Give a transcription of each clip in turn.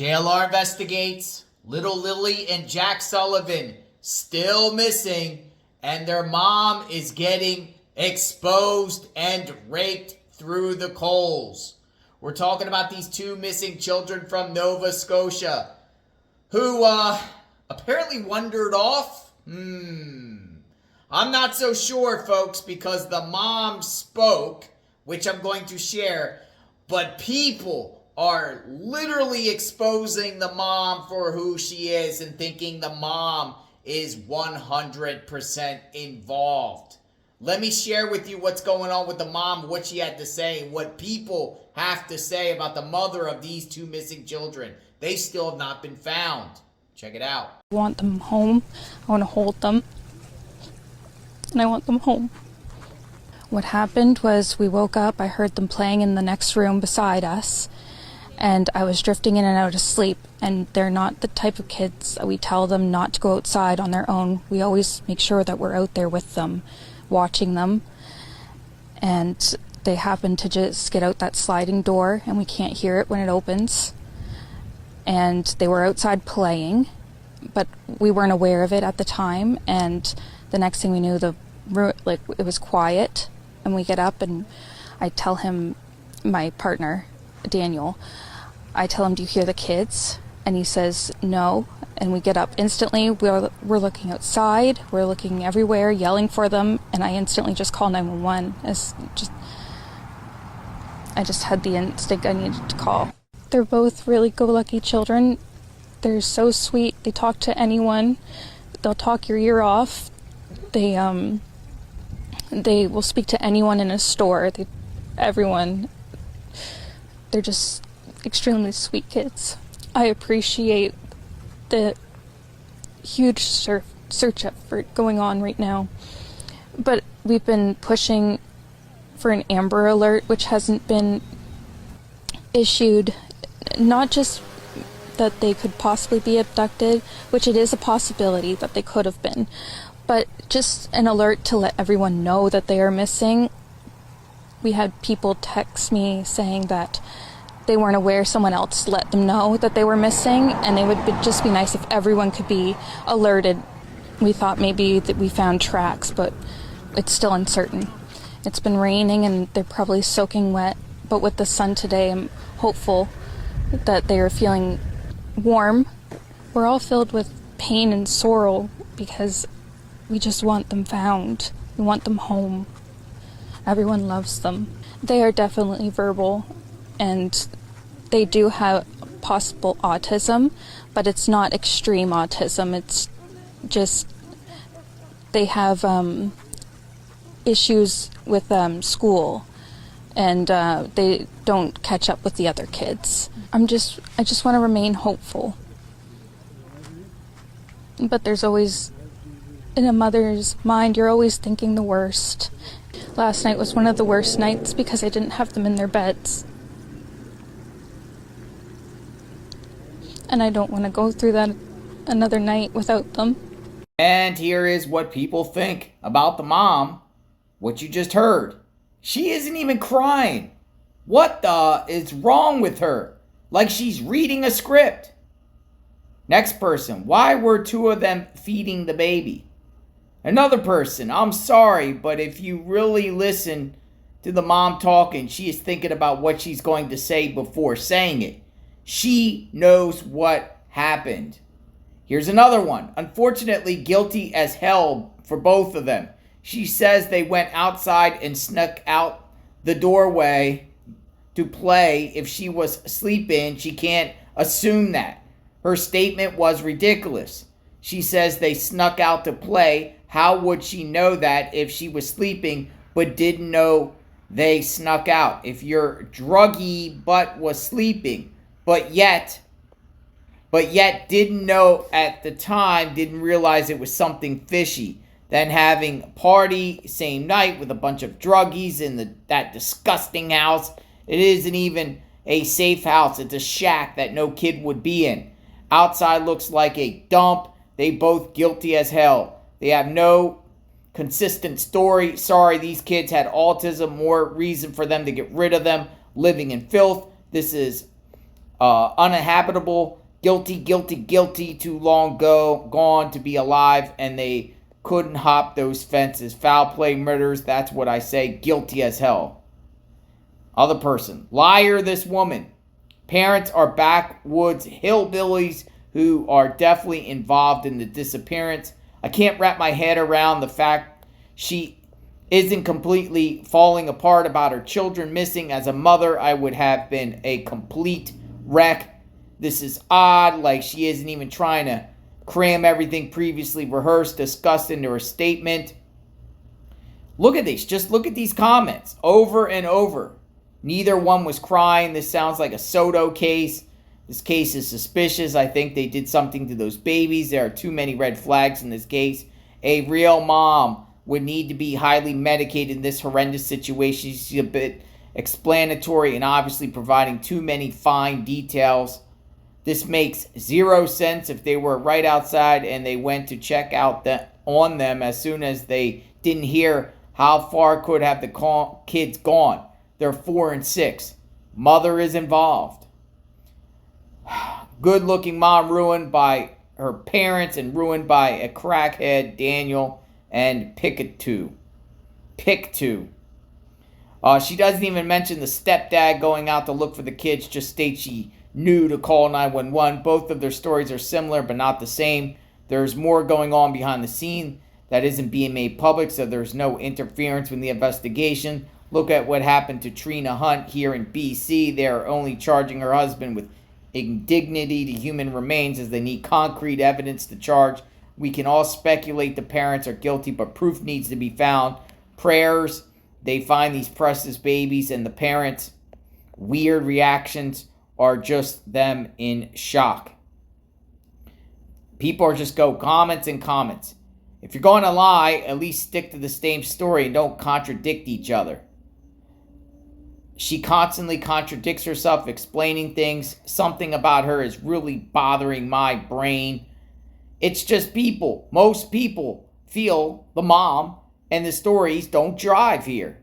JLR investigates. Little Lily and Jack Sullivan still missing, and their mom is getting exposed and raked through the coals. We're talking about these two missing children from Nova Scotia who apparently wandered off. I'm not so sure, folks, because the mom spoke, which I'm going to share, but people are literally exposing the mom for who she is and thinking the mom is 100% involved. Let me share with you what's going on with the mom, what she had to say, and what people have to say about the mother of these two missing children. They still have not been found. Check it out. I want them home. I want to hold them. And I want them home. What happened was we woke up, I heard them playing in the next room beside us, and I was drifting in and out of sleep, and they're not the type of kids that we tell them not to go outside on their own. We always make sure that we're out there with them, watching them, and they happen to just get out that sliding door, and we can't hear it when it opens, and they were outside playing, but we weren't aware of it at the time, and the next thing we knew, it was quiet, and we get up, and I tell him, my partner, Daniel, I tell him, do you hear the kids? And he says, no. And we get up instantly. We're looking outside. We're looking everywhere, yelling for them. And I instantly just call 911. I just had the instinct I needed to call. They're both really go-lucky children. They're so sweet. They talk to anyone. They'll talk your ear off. They will speak to anyone in a store. Everyone. They're just extremely sweet kids. I appreciate the huge search effort going on right now. But we've been pushing for an Amber Alert, which hasn't been issued. Not just that they could possibly be abducted, which it is a possibility that they could have been, but just an alert to let everyone know that they are missing. We had people text me saying that they weren't aware, someone else let them know that they were missing, and it would just be nice if everyone could be alerted. We thought maybe that we found tracks, but it's still uncertain. It's been raining and they're probably soaking wet, but with the sun today, I'm hopeful that they are feeling warm. We're all filled with pain and sorrow because we just want them found. We want them home. Everyone loves them. They are definitely verbal, and they do have possible autism, but it's not extreme autism. It's just they have issues with school, and they don't catch up with the other kids. I just want to remain hopeful. But there's always, in a mother's mind, you're always thinking the worst. Last night was one of the worst nights because I didn't have them in their beds. And I don't want to go through that another night without them. And here is what people think about the mom. What you just heard. She isn't even crying. What the is wrong with her? Like she's reading a script. Next person. Why were two of them feeding the baby? Another person. I'm sorry, but if you really listen to the mom talking, she is thinking about what she's going to say before saying it. She knows what happened. Here's another one. Unfortunately, guilty as hell for both of them. She says they went outside and snuck out the doorway to play. If she was sleeping, she can't assume that. Her statement was ridiculous. She says they snuck out to play. How would she know that if she was sleeping but didn't know they snuck out? If your druggy butt was sleeping, but yet didn't know at the time, didn't realize it was something fishy. Then having a party same night with a bunch of druggies in that disgusting house. It isn't even a safe house. It's a shack that no kid would be in. Outside looks like a dump. They both guilty as hell. They have no consistent story. Sorry, these kids had autism. More reason for them to get rid of them. Living in filth. This is uninhabitable, guilty, guilty, guilty, too long gone to be alive, and they couldn't hop those fences. Foul play, murders, that's what I say, guilty as hell. Other person, liar, this woman. Parents are backwoods hillbillies who are definitely involved in the disappearance. I can't wrap my head around the fact she isn't completely falling apart about her children missing. As a mother, I would have been a complete wreck. This is odd, like she isn't even trying to cram everything previously rehearsed, discussed into her statement. Look at these. Just look at these comments over and over. Neither one was crying. This sounds like a Soto case. This case is suspicious. I think they did something to those babies. There are too many red flags in this case. A real mom would need to be highly medicated in this horrendous situation. She's a bit explanatory and obviously providing too many fine details. This makes zero sense. If they were right outside and they went to check out on them as soon as they didn't hear, how far could have the kids gone? They're 4 and 6. Mother is involved. Good-looking mom ruined by her parents and ruined by a crackhead, Daniel, and pick two. She doesn't even mention the stepdad going out to look for the kids, just states she knew to call 911. Both of their stories are similar but not the same. There's more going on behind the scene that isn't being made public, so there's no interference with the investigation. Look at what happened to Trina Hunt here in BC. They're only charging her husband with indignity to human remains as they need concrete evidence to charge. We can all speculate the parents are guilty, but proof needs to be found. Prayers, they find these precious babies, and the parents' weird reactions are just them in shock. People are just go comments and comments. If you're going to lie, at least stick to the same story and don't contradict each other. She constantly contradicts herself, explaining things. Something about her is really bothering my brain. It's just people. Most people feel the mom and the stories don't drive here.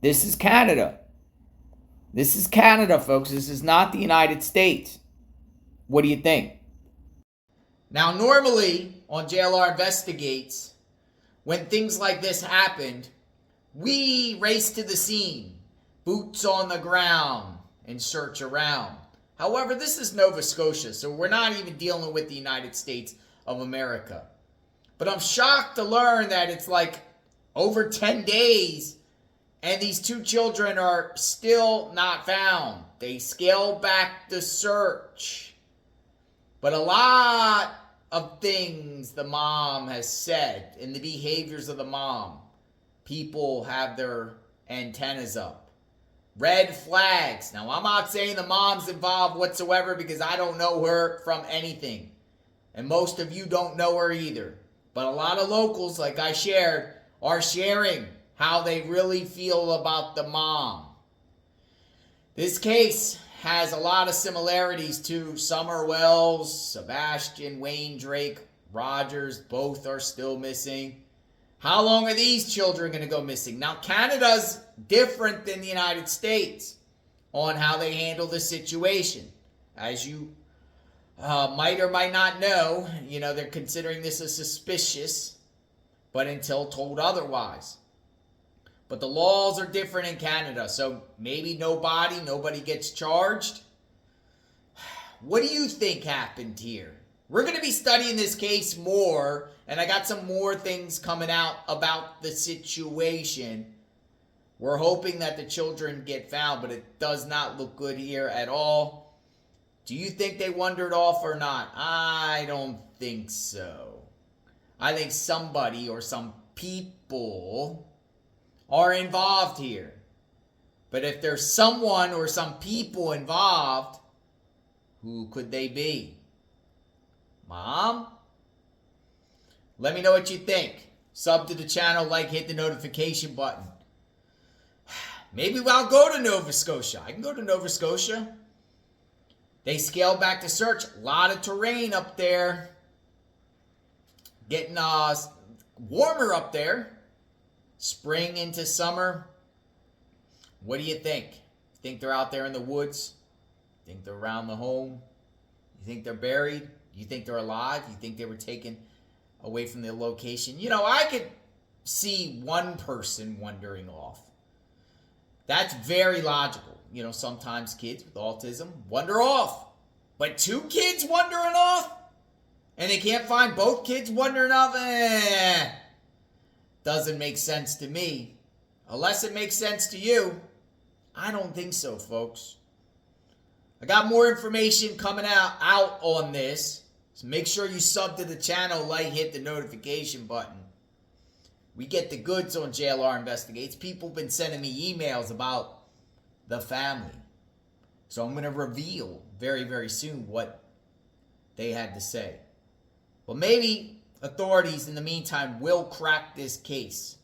This is Canada. This is Canada, folks. This is not the United States. What do you think? Now, normally on JLR Investigates, when things like this happened, we race to the scene. Boots on the ground and search around. However, this is Nova Scotia, so we're not even dealing with the United States of America. But I'm shocked to learn that it's like over 10 days and these two children are still not found. They scaled back the search. But a lot of things the mom has said and the behaviors of the mom, people have their antennas up. Red flags. Now, I'm not saying the mom's involved whatsoever because I don't know her from anything. And most of you don't know her either. But a lot of locals, like I shared, are sharing how they really feel about the mom. This case has a lot of similarities to Summer Wells, Sebastian, Wayne Drake, Rogers. Both are still missing. How long are these children going to go missing? Now, Canada's different than the United States on how they handle the situation. As you might or might not know, they're considering this as suspicious, but until told otherwise. But the laws are different in Canada, so maybe nobody gets charged. What do you think happened here? We're going to be studying this case more, and I got some more things coming out about the situation. We're hoping that the children get found, but it does not look good here at all. Do you think they wandered off or not? I don't think so. I think somebody or some people are involved here. But if there's someone or some people involved, who could they be? Mom? Let me know what you think. Sub to the channel, hit the notification button. Maybe I'll go to Nova Scotia. I can go to Nova Scotia. They scaled back the search. A lot of terrain up there. Getting warmer up there. Spring into summer. What do you think? Think they're out there in the woods? think they're around the home? You think they're buried? You think they're alive? You think they were taken away from their location? You know, I could see one person wandering off. That's very logical. You know, sometimes kids with autism wander off. But two kids wandering off? And they can't find both kids wandering off? Doesn't make sense to me. Unless it makes sense to you. I don't think so, folks. I got more information coming out on this. So make sure you sub to the channel, like, hit the notification button. We get the goods on JLR Investigates. People have been sending me emails about the family. So I'm going to reveal very, very soon what they had to say. Well, maybe authorities in the meantime will crack this case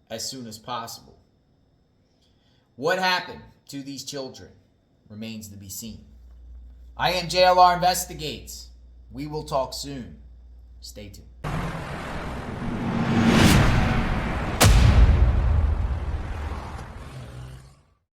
as soon as possible. What happened to these children remains to be seen. I am JLR Investigates. We will talk soon. Stay tuned.